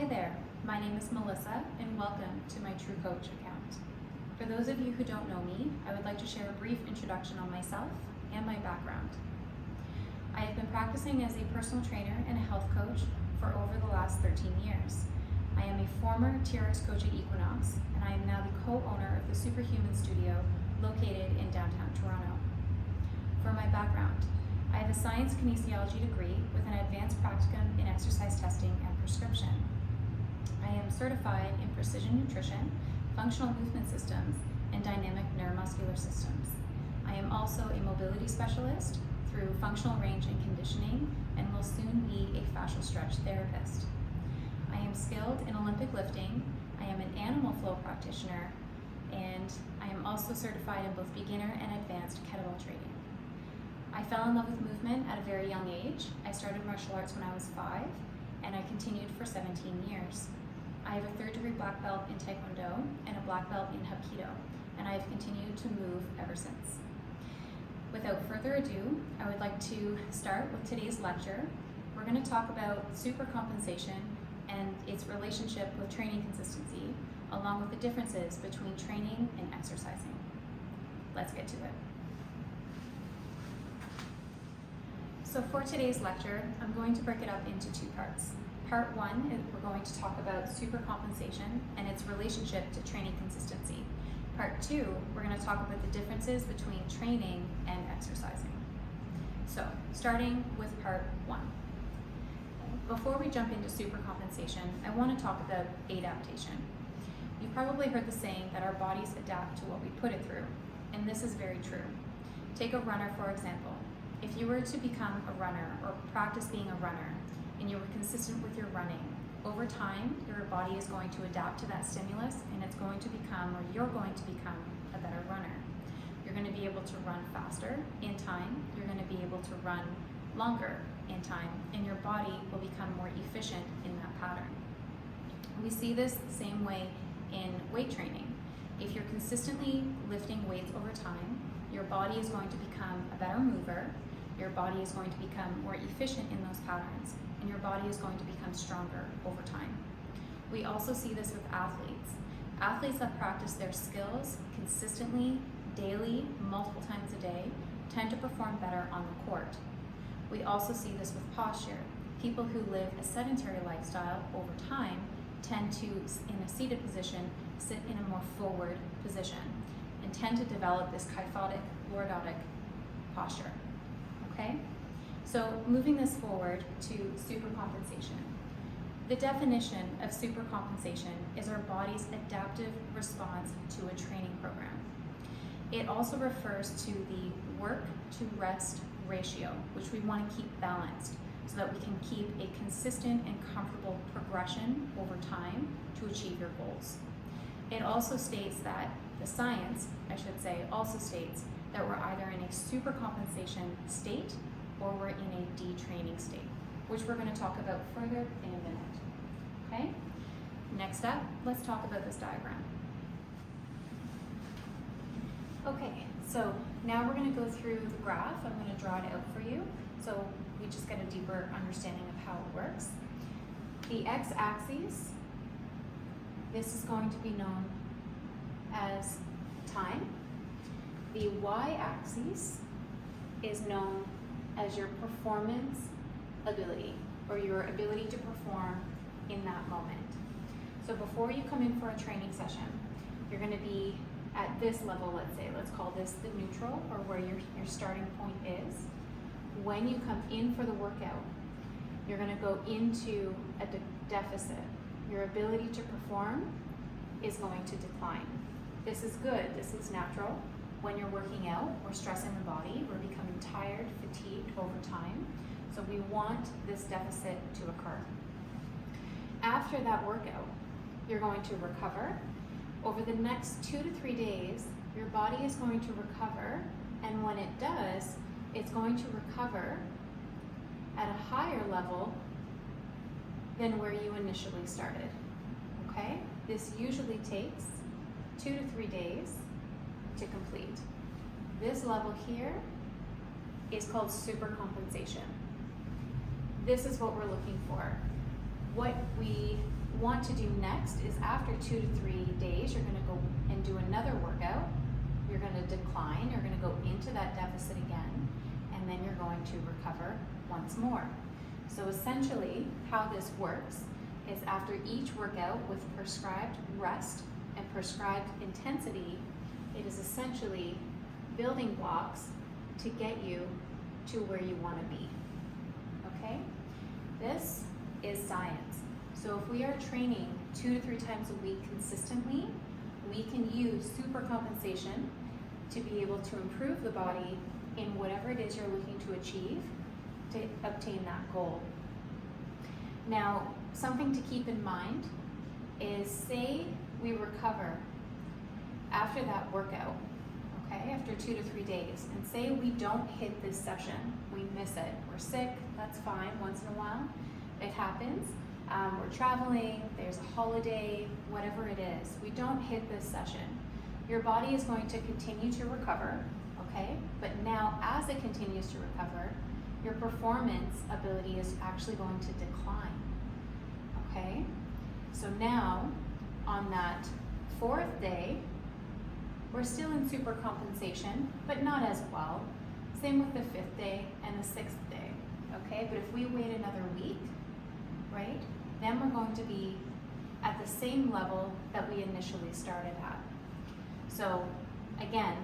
Hi there, my name is Melissa and welcome to my True Coach account. For those of you who don't know me, I would like to share a brief introduction on myself and my background. I have been practicing as a personal trainer and a health coach for over the last 13 years. I am a former TRX coach at Equinox and I am now the co-owner of the Superhuman Studio located in downtown Toronto. For my background, I have a science kinesiology degree with an advanced practicum in exercise testing and prescription. I am certified in precision nutrition, functional movement systems, and dynamic neuromuscular systems. I am also a mobility specialist through functional range and conditioning and will soon be a fascial stretch therapist. I am skilled in Olympic lifting, I am an animal flow practitioner, and I am also certified in both beginner and advanced kettlebell training. I fell in love with movement at a very young age. I started martial arts when I was 5, and I continued for 17 years. I have a 3rd-degree black belt in Taekwondo and a black belt in Hapkido, and I have continued to move ever since. Without further ado, I would like to start with today's lecture. We're going to talk about supercompensation and its relationship with training consistency, along with the differences between training and exercising. Let's get to it. So for today's lecture, I'm going to break it up into 2 parts. Part 1 is we're going to talk about supercompensation and its relationship to training consistency. Part 2, we're going to talk about the differences between training and exercising. So starting with part 1. Before we jump into supercompensation, I want to talk about adaptation. You've probably heard the saying that our bodies adapt to what we put it through, and this is very true. Take a runner, for example. If you were to become a runner or practice being a runner and you were consistent with your running, over time your body is going to adapt to that stimulus and it's going to become, or you're going to become, a better runner. You're going to be able to run faster in time, you're going to be able to run longer in time, and your body will become more efficient in that pattern. We see this the same way in weight training. If you're consistently lifting weights over time, your body is going to become a better mover, your body is going to become more efficient in those patterns, and your body is going to become stronger over time. We also see this with athletes. Athletes that practice their skills consistently, daily, multiple times a day, tend to perform better on the court. We also see this with posture. People who live a sedentary lifestyle over time tend to, in a seated position, sit in a more forward position and tend to develop this kyphotic, lordotic posture. Okay? So moving this forward to supercompensation. The definition of supercompensation is our body's adaptive response to a training program. It also refers to the work to rest ratio, which we want to keep balanced so that we can keep a consistent and comfortable progression over time to achieve your goals. It also states that the science, I should say, also states that we're either in a supercompensation state or we're in a detraining state, which we're going to talk about further in a minute. Okay? Next up, let's talk about this diagram. Okay, so now we're going to go through the graph. I'm going to draw it out for you so we just get a deeper understanding of how it works. The x-axis, this is going to be known as time. The y-axis is known as your performance ability, or your ability to perform in that moment. So before you come in for a training session, you're going to be at this level, let's say. Let's call this the neutral, or where your starting point is. When you come in for the workout, you're going to go into a deficit. Your ability to perform is going to decline. This is good, this is natural. When you're working out, we're stressing the body, we're becoming tired, fatigued over time. So we want this deficit to occur. After that workout, you're going to recover. Over the next 2 to 3 days, your body is going to recover, and when it does, it's going to recover at a higher level than where you initially started. Okay? This usually takes 2 to 3 days to complete. This level here is called supercompensation. This is what we're looking for. want to do next is after 2 to 3 days, you're gonna go and do another workout. You're gonna decline, you're gonna go into that deficit again, and then you're going to recover once more. So essentially, how this works is after each workout with prescribed rest and prescribed intensity, it is essentially building blocks to get you to where you want to be. Okay? This is science. So if we are training 2 to 3 times a week consistently, we can use supercompensation to be able to improve the body in whatever it is you're looking to achieve to obtain that goal. Now, something to keep in mind is, say we recover after that workout, okay, after 2 to 3 days, and say we don't hit this session, we miss it, we're sick, that's fine, once in a while, it happens, we're traveling, there's a holiday, whatever it is, we don't hit this session, your body is going to continue to recover, okay, but now as it continues to recover, your performance ability is actually going to decline, okay? So now, on that 4th day, we're still in supercompensation, but not as well. Same with the 5th day and the 6th day, okay? But if we wait another week, right, then we're going to be at the same level that we initially started at. So again,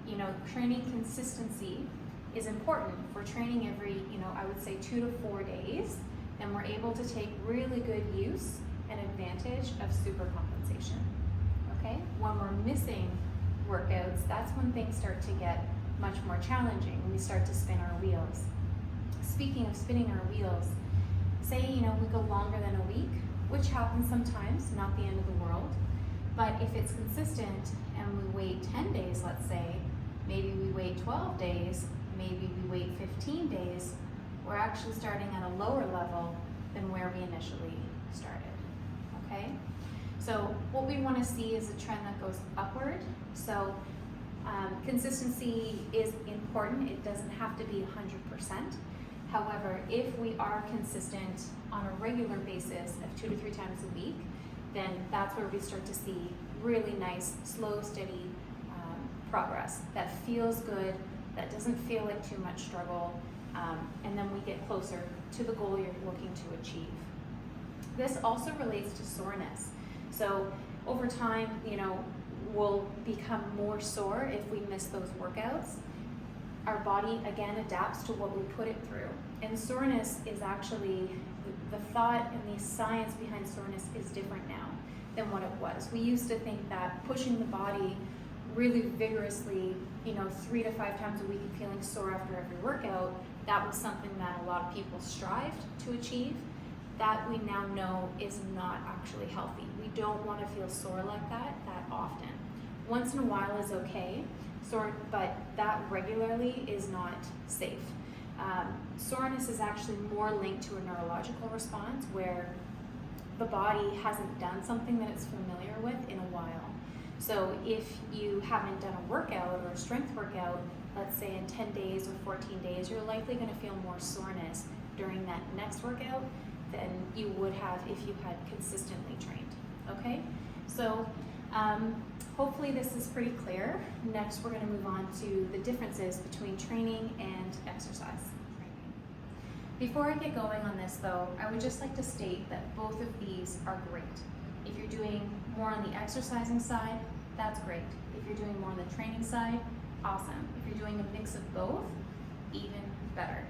you know, training consistency is important. If we're training every, I would say 2 to 4 days, then we're able to take really good use and advantage of supercompensation, okay? When we're missing workouts, that's when things start to get much more challenging, when we start to spin our wheels. Speaking of spinning our wheels, say, we go longer than a week, which happens sometimes, not the end of the world, but if it's consistent and we wait 10 days, let's say, maybe we wait 12 days, maybe we wait 15 days, we're actually starting at a lower level than where we initially started, okay? So what we want to see is a trend that goes upward. So consistency is important. It doesn't have to be 100%. However, if we are consistent on a regular basis of 2 to 3 times a week, then that's where we start to see really nice, slow, steady progress that feels good, that doesn't feel like too much struggle, and then we get closer to the goal you're looking to achieve. This also relates to soreness. So over time, we'll become more sore if we miss those workouts. Our body, again, adapts to what we put it through. And soreness is actually, the thought and the science behind soreness is different now than what it was. We used to think that pushing the body really vigorously, 3 to 5 times a week and feeling sore after every workout, that was something that a lot of people strived to achieve. That we now know is not actually healthy. We don't want to feel sore like that often. Once in a while is okay, but that regularly is not safe. Soreness is actually more linked to a neurological response where the body hasn't done something that it's familiar with in a while. So if you haven't done a workout or a strength workout, let's say in 10 days or 14 days, you're likely going to feel more soreness during that next workout than you would have if you had consistently trained, okay? So hopefully this is pretty clear. Next, we're going to move on to the differences between training and exercise. Before I get going on this though, I would just like to state that both of these are great. If you're doing more on the exercising side, that's great. If you're doing more on the training side, awesome. If you're doing a mix of both, even better.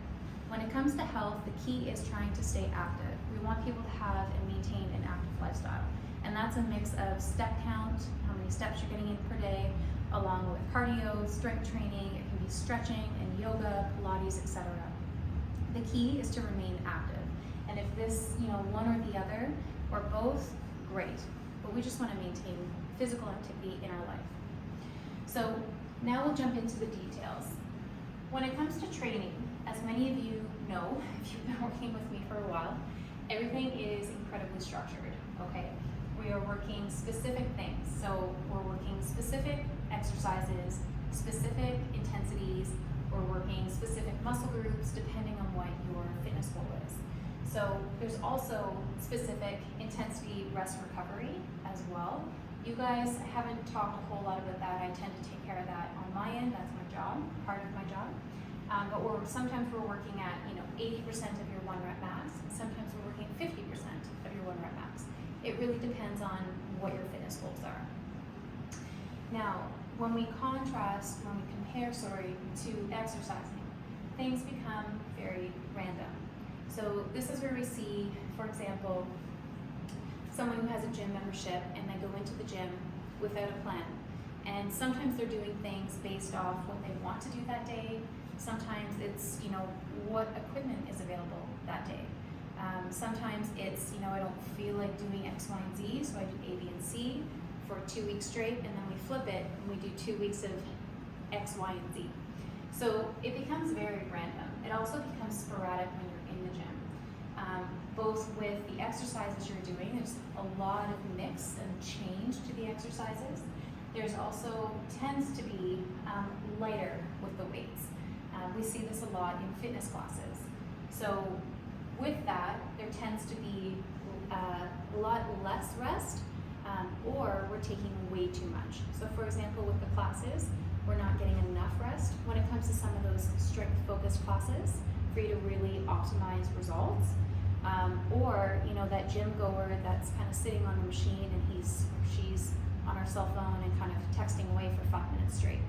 When it comes to health, the key is trying to stay active. We want people to have and maintain an active lifestyle. And that's a mix of step count, how many steps you're getting in per day, along with cardio, strength training, it can be stretching and yoga, Pilates, etc. The key is to remain active. And if this, one or the other, or both, great. But we just want to maintain physical activity in our life. So now we'll jump into the details. When it comes to training, as many of you know, if you've been working with me for a while, everything is incredibly structured, okay? We are working specific things. So we're working specific exercises, specific intensities, we're working specific muscle groups depending on what your fitness goal is. So there's also specific intensity rest recovery as well. You guys haven't talked a whole lot about that. I tend to take care of that on my end. That's my job, part of my job. But sometimes we're working at 80% of your 1 rep max. Sometimes we're working 50% of your 1 rep max. It really depends on what your fitness goals are. Now, when we compare, to exercising, things become very random. So this is where we see, for example, someone who has a gym membership and they go into the gym without a plan. And sometimes they're doing things based off what they want to do that day. Sometimes it's, what equipment is available that day. Sometimes it's, I don't feel like doing X, Y, and Z, so I do A, B, and C for 2 weeks straight, and then we flip it and we do 2 weeks of X, Y, and Z. So it becomes very random. It also becomes sporadic when you're in the gym. Both with the exercises you're doing, there's a lot of mix and change to the exercises. There's also tends to be lighter with the weights. We see this a lot in fitness classes. So with that, there tends to be a lot less rest, or we're taking way too much. So for example, with the classes, we're not getting enough rest when it comes to some of those strength-focused classes for you to really optimize results. Or that gym goer that's kind of sitting on the machine and she's on her cell phone and kind of texting away for 5 minutes straight.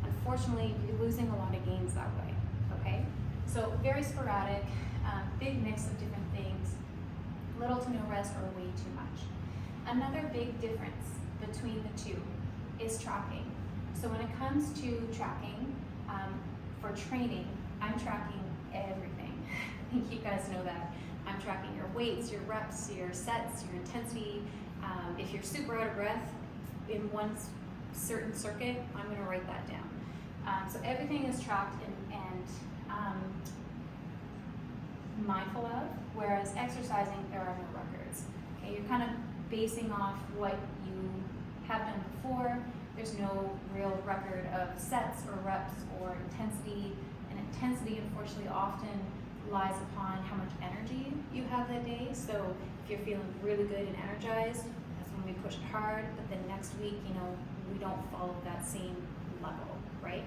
Unfortunately, you're losing a lot of gains that way, okay? So very sporadic, big mix of different things, little to no rest or way too much. Another big difference between the two is tracking. So when it comes to tracking, for training, I'm tracking everything. I think you guys know that. I'm tracking your weights, your reps, your sets, your intensity. If you're super out of breath in one certain circuit, I'm gonna write that down. So everything is tracked and mindful of, whereas exercising, there are no records. Okay, you're kind of basing off what you have done before. There's no real record of sets or reps or intensity, and intensity unfortunately often lies upon how much energy you have that day. So if you're feeling really good and energized, that's when we push it hard, but then next week, we don't follow that same level, right?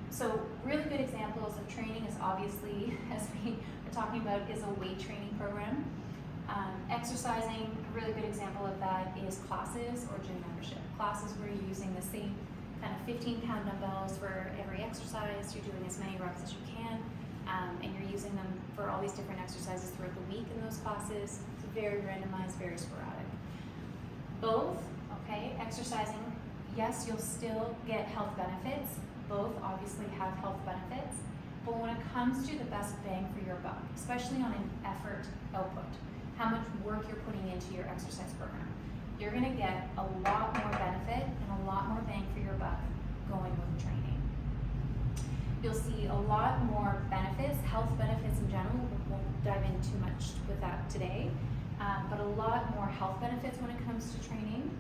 So really good examples of training is obviously, as we are talking about, is a weight training program. Exercising, a really good example of that is classes or gym membership. Classes where you're using the same kind of 15-pound dumbbells for every exercise, you're doing as many reps as you can, and you're using them for all these different exercises throughout the week in those classes. It's very randomized, very sporadic. Both, okay, exercising, yes, you'll still get health benefits. Both obviously have health benefits, but when it comes to the best bang for your buck, especially on an effort output, how much work you're putting into your exercise program, you're gonna get a lot more benefit and a lot more bang for your buck going with training. You'll see a lot more benefits, health benefits in general. We won't dive in too much with that today, but a lot more health benefits when it comes to training.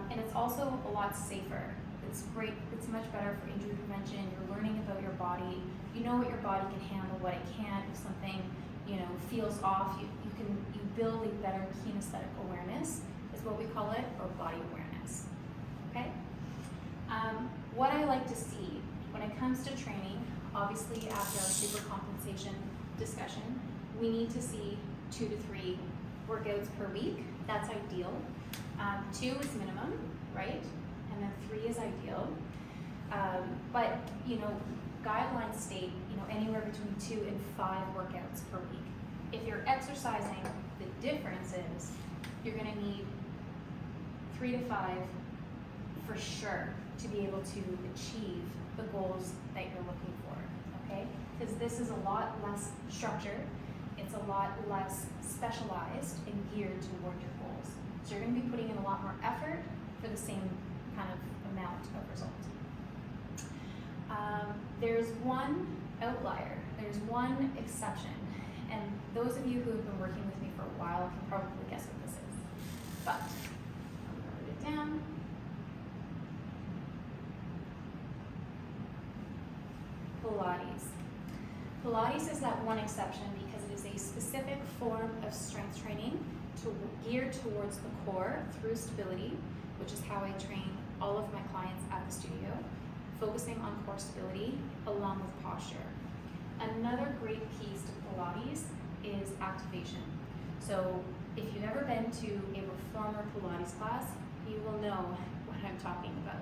And it's also a lot safer. It's great, it's much better for injury prevention. You're learning about your body. You know what your body can handle, what it can't. If something, feels off, you build a better kinesthetic awareness, is what we call it, or body awareness, okay? What I like to see when it comes to training, obviously after our supercompensation discussion, we need to see 2 to 3 workouts per week. That's ideal. 2 is minimum, right? And then 3 is ideal. But guidelines state anywhere between 2 and 5 workouts per week. If you're exercising, the difference is you're going to need 3 to 5 for sure to be able to achieve the goals that you're looking for. Okay, because this is a lot less structured. It's a lot less specialized and geared toward your goals. So you're going to be putting in a lot more effort for the same kind of amount of result. There's one outlier, there's one exception, and those of you who have been working with me for a while can probably guess what this is. But I'm going to write it down. Pilates. Pilates is that one exception because it is is a specific form of strength training geared towards the core through stability, which is how I train all of my clients at the studio, focusing on core stability along with posture. Another great piece to Pilates is activation. So if you've ever been to a reformer Pilates class, you will know what I'm talking about.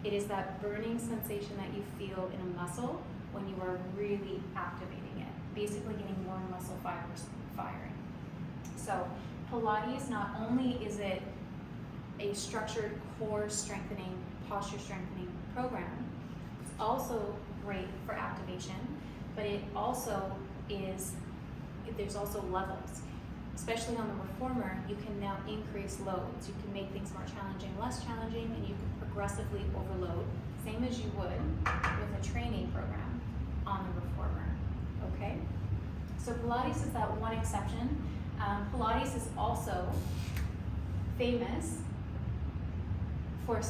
It is that burning sensation that you feel in a muscle when you are really activating it, basically getting more muscle fibers firing. So Pilates, not only is it a structured core strengthening, posture strengthening program, it's also great for activation, but it also there's also levels. Especially on the reformer, you can now increase loads. You can make things more challenging, less challenging, and you can progressively overload, same as you would with a training program on the reformer, okay? So Pilates is that one exception. Pilates is also famous for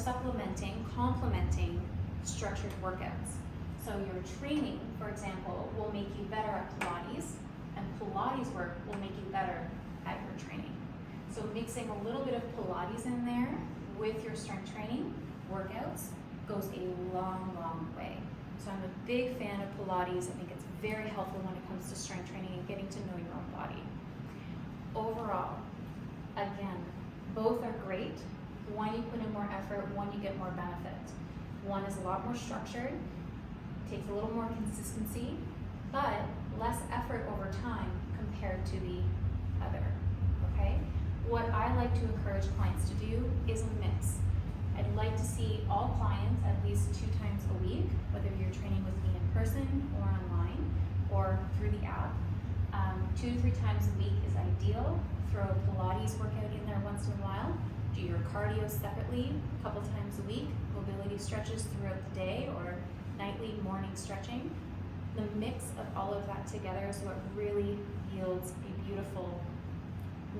complementing structured workouts. So your training, for example, will make you better at Pilates, and Pilates work will make you better at your training. So mixing a little bit of Pilates in there with your strength training workouts goes a long, long way. So I'm a big fan of Pilates. I think it's very helpful when it comes to strength training and getting to know your own body. Overall, again, both are great. One, you put in more effort, one, you get more benefit. One is a lot more structured, takes a little more consistency, but less effort over time compared to the other, okay? What I like to encourage clients to do is a mix. I'd like to see all clients at least 2 times a week, whether you're training with me in person or online or through the app. 2 to 3 times a week is ideal. Throw a Pilates workout in there once in a while. Do your cardio separately, a couple times a week, mobility stretches throughout the day or nightly morning stretching. The mix of all of that together is what really yields a beautiful,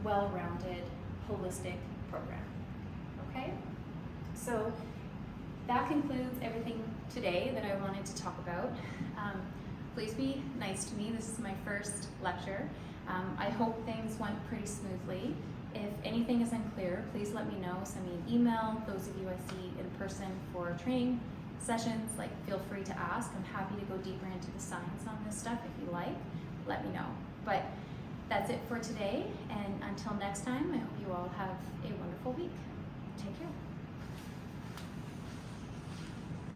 well-rounded, holistic program, okay? So that concludes everything today that I wanted to talk about. Please be nice to me. This is my first lecture. I hope things went pretty smoothly. If anything is unclear, please let me know. Send me an email. Those of you I see in person for training sessions, feel free to ask. I'm happy to go deeper into the science on this stuff if you like. Let me know. But that's it for today, and until next time, I hope you all have a wonderful week. Take care.